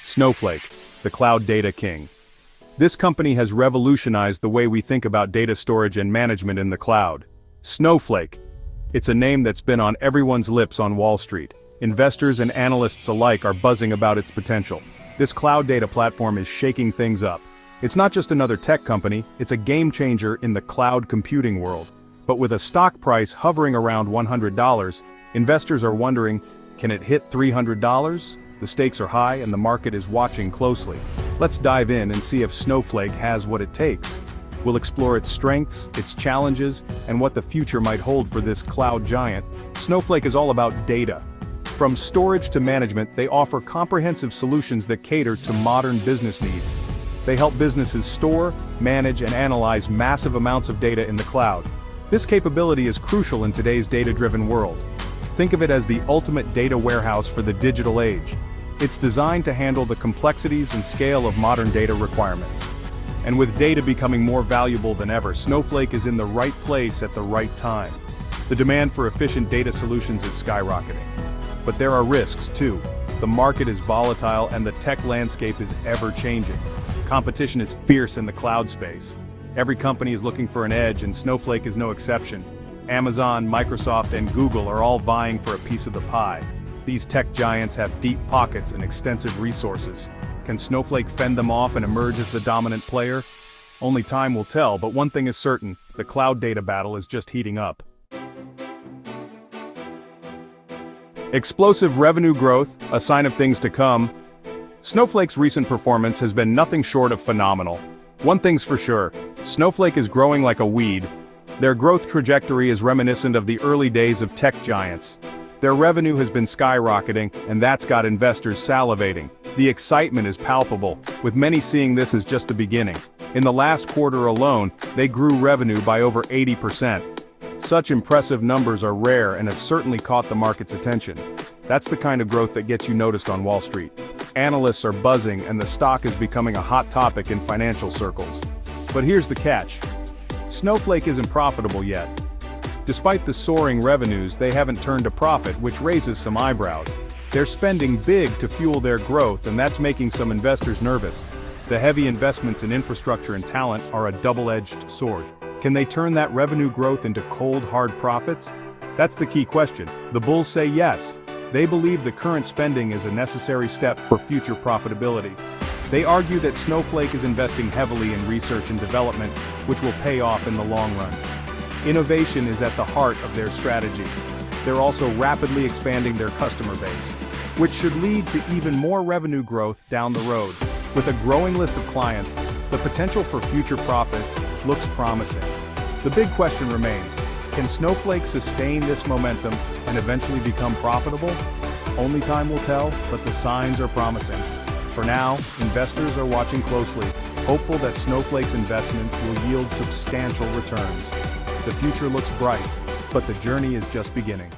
Snowflake, the cloud data king. This company has revolutionized the way we think about data storage and management in the cloud. Snowflake. It's a name that's been on everyone's lips on Wall Street. Investors and analysts alike are buzzing about its potential. This cloud data platform is shaking things up. It's not just another tech company, it's a game changer in the cloud computing world. But with a stock price hovering around $100, investors are wondering, can it hit $300? The stakes are high and the market is watching closely. Let's dive in and see if Snowflake has what it takes. We'll explore its strengths, its challenges, and what the future might hold for this cloud giant. Snowflake is all about data. From storage to management, they offer comprehensive solutions that cater to modern business needs. They help businesses store, manage, and analyze massive amounts of data in the cloud. This capability is crucial in today's data-driven world. Think of it as the ultimate data warehouse for the digital age. It's designed to handle the complexities and scale of modern data requirements. And with data becoming more valuable than ever, Snowflake is in the right place at the right time. The demand for efficient data solutions is skyrocketing. But there are risks too. The market is volatile and the tech landscape is ever-changing. Competition is fierce in the cloud space. Every company is looking for an edge, and Snowflake is no exception. Amazon, Microsoft, and Google are all vying for a piece of the pie. These tech giants have deep pockets and extensive resources. Can Snowflake fend them off and emerge as the dominant player? Only time will tell, but one thing is certain, the cloud data battle is just heating up. Explosive revenue growth, a sign of things to come. Snowflake's recent performance has been nothing short of phenomenal. One thing's for sure, Snowflake is growing like a weed. Their growth trajectory is reminiscent of the early days of tech giants. Their revenue has been skyrocketing, and that's got investors salivating. The excitement is palpable, with many seeing this as just the beginning. In the last quarter alone, they grew revenue by over 80%. Such impressive numbers are rare and have certainly caught the market's attention. That's the kind of growth that gets you noticed on Wall Street. Analysts are buzzing and the stock is becoming a hot topic in financial circles. But here's the catch. Snowflake isn't profitable yet. Despite the soaring revenues, they haven't turned a profit, which raises some eyebrows. They're spending big to fuel their growth, and that's making some investors nervous. The heavy investments in infrastructure and talent are a double-edged sword. Can they turn that revenue growth into cold, hard profits? That's the key question. The bulls say yes. They believe the current spending is a necessary step for future profitability. They argue that Snowflake is investing heavily in research and development, which will pay off in the long run. Innovation is at the heart of their strategy. They're also rapidly expanding their customer base, which should lead to even more revenue growth down the road. With a growing list of clients, the potential for future profits looks promising. The big question remains, can Snowflake sustain this momentum and eventually become profitable? Only time will tell, but the signs are promising. For now, investors are watching closely, hopeful that Snowflake's investments will yield substantial returns. The future looks bright, but the journey is just beginning.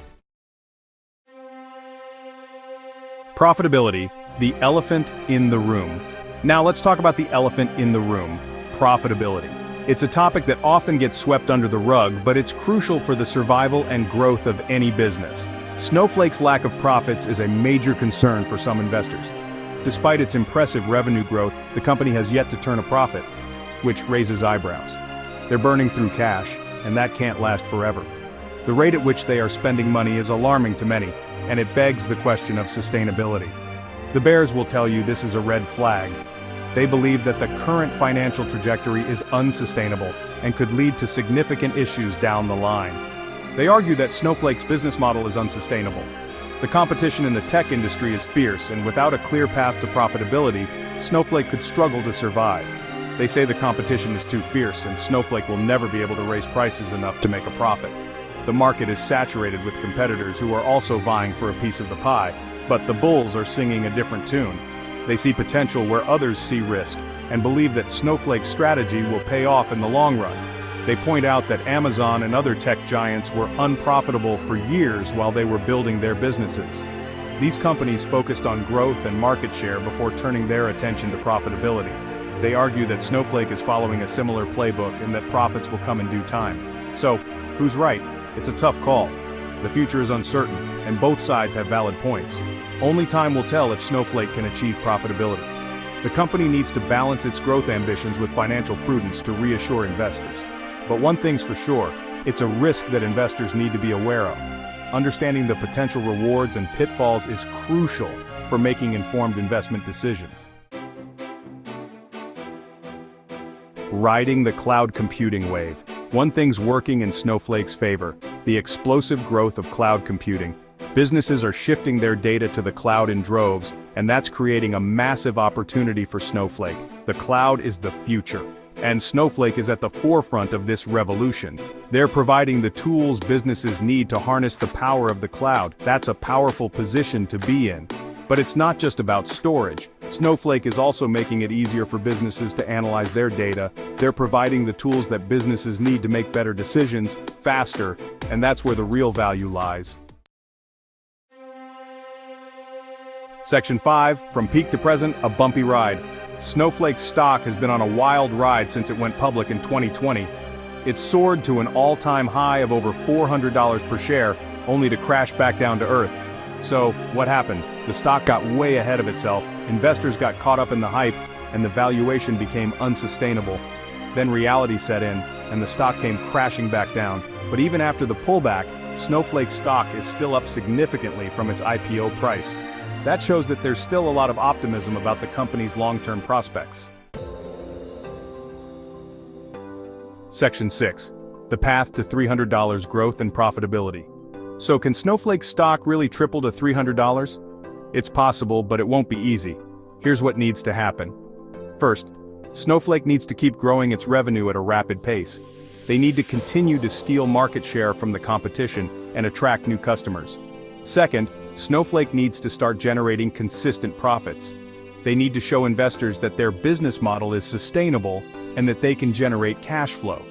Profitability, the elephant in the room. Now let's talk about the elephant in the room, profitability. It's a topic that often gets swept under the rug, but it's crucial for the survival and growth of any business. Snowflake's lack of profits is a major concern for some investors. Despite its impressive revenue growth, the company has yet to turn a profit, which raises eyebrows. They're burning through cash, and that can't last forever. The rate at which they are spending money is alarming to many, and it begs the question of sustainability. The bears will tell you this is a red flag. They believe that the current financial trajectory is unsustainable and could lead to significant issues down the line. They argue that Snowflake's business model is unsustainable. The competition in the tech industry is fierce, and without a clear path to profitability, Snowflake could struggle to survive. They say the competition is too fierce, and Snowflake will never be able to raise prices enough to make a profit. The market is saturated with competitors who are also vying for a piece of the pie, but the bulls are singing a different tune. They see potential where others see risk, and believe that Snowflake's strategy will pay off in the long run. They point out that Amazon and other tech giants were unprofitable for years while they were building their businesses. These companies focused on growth and market share before turning their attention to profitability. They argue that Snowflake is following a similar playbook and that profits will come in due time. So, who's right? It's a tough call. The future is uncertain, and both sides have valid points. Only time will tell if Snowflake can achieve profitability. The company needs to balance its growth ambitions with financial prudence to reassure investors. But one thing's for sure, it's a risk that investors need to be aware of. Understanding the potential rewards and pitfalls is crucial for making informed investment decisions. Riding the cloud computing wave. One thing's working in Snowflake's favor: the explosive growth of cloud computing. Businesses are shifting their data to the cloud in droves, and that's creating a massive opportunity for Snowflake. The cloud is the future, and Snowflake is at the forefront of this revolution. They're providing the tools businesses need to harness the power of the cloud. That's a powerful position to be in. But it's not just about storage. Snowflake is also making it easier for businesses to analyze their data. They're providing the tools that businesses need to make better decisions, faster, and that's where the real value lies. Section 5, from peak to present, a bumpy ride. Snowflake stock has been on a wild ride since it went public in 2020. It soared to an all-time high of over $400 per share, only to crash back down to earth. So, what happened? The stock got way ahead of itself, investors got caught up in the hype, and the valuation became unsustainable. Then reality set in, and the stock came crashing back down. But even after the pullback, Snowflake stock is still up significantly from its IPO price. That shows that there's still a lot of optimism about the company's long-term prospects. Section 6. The path to $300 growth and profitability. So can Snowflake stock really triple to $300? It's possible, but it won't be easy. Here's what needs to happen. First, Snowflake needs to keep growing its revenue at a rapid pace. They need to continue to steal market share from the competition and attract new customers. Second, Snowflake needs to start generating consistent profits. They need to show investors that their business model is sustainable and that they can generate cash flow.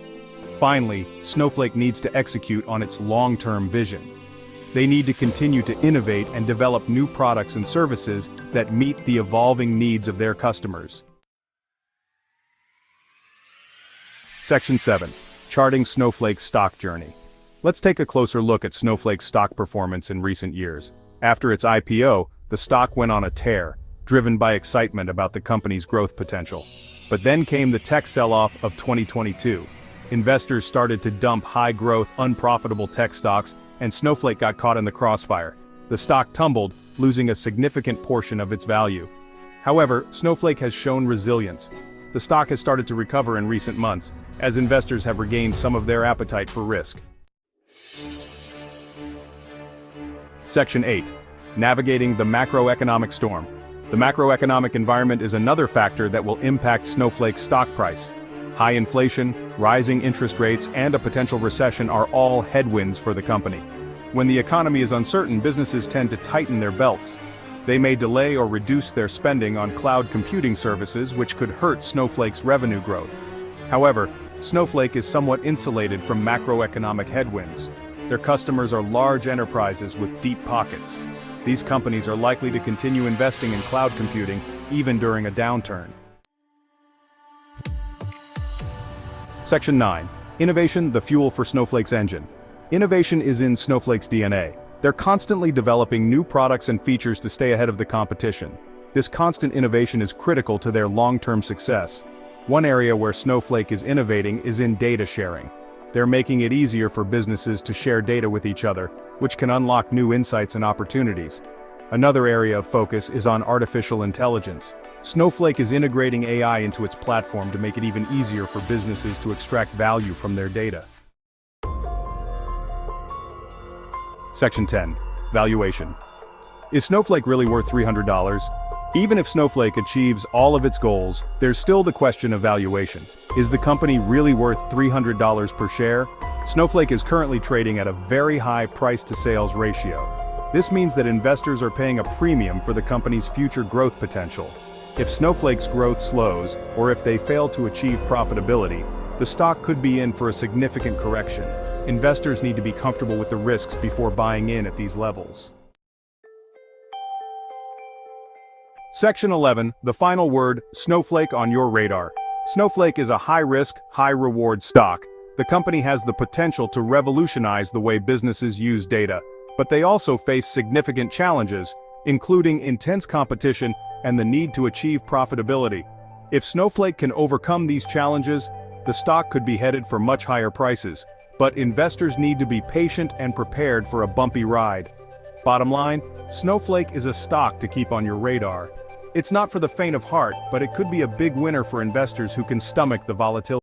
Finally, Snowflake needs to execute on its long-term vision. They need to continue to innovate and develop new products and services that meet the evolving needs of their customers. Section 7. Charting Snowflake's stock journey. Let's take a closer look at Snowflake's stock performance in recent years. After its IPO, the stock went on a tear, driven by excitement about the company's growth potential. But then came the tech sell-off of 2022. Investors started to dump high-growth, unprofitable tech stocks, and Snowflake got caught in the crossfire. The stock tumbled, losing a significant portion of its value. However, Snowflake has shown resilience. The stock has started to recover in recent months, as investors have regained some of their appetite for risk. Section 8. Navigating the macroeconomic storm. The macroeconomic environment is another factor that will impact Snowflake's stock price. High inflation, rising interest rates, and a potential recession are all headwinds for the company. When the economy is uncertain, businesses tend to tighten their belts. They may delay or reduce their spending on cloud computing services, which could hurt Snowflake's revenue growth. However, Snowflake is somewhat insulated from macroeconomic headwinds. Their customers are large enterprises with deep pockets. These companies are likely to continue investing in cloud computing, even during a downturn. Section 9. Innovation, the fuel for Snowflake's engine. Innovation is in Snowflake's DNA. They're constantly developing new products and features to stay ahead of the competition. This constant innovation is critical to their long-term success. One area where Snowflake is innovating is in data sharing. They're making it easier for businesses to share data with each other, which can unlock new insights and opportunities. Another area of focus is on artificial intelligence. Snowflake is integrating AI into its platform to make it even easier for businesses to extract value from their data. Section 10. Valuation. Is Snowflake really worth $300? Even if Snowflake achieves all of its goals, there's still the question of valuation. Is the company really worth $300 per share? Snowflake is currently trading at a very high price-to-sales ratio. This means that investors are paying a premium for the company's future growth potential. If Snowflake's growth slows, or if they fail to achieve profitability, the stock could be in for a significant correction. Investors need to be comfortable with the risks before buying in at these levels. Section 11, the final word, Snowflake on your radar. Snowflake is a high-risk, high-reward stock. The company has the potential to revolutionize the way businesses use data. But they also face significant challenges, including intense competition and the need to achieve profitability. If Snowflake can overcome these challenges, the stock could be headed for much higher prices. But investors need to be patient and prepared for a bumpy ride. Bottom line, Snowflake is a stock to keep on your radar. It's not for the faint of heart, but it could be a big winner for investors who can stomach the volatility.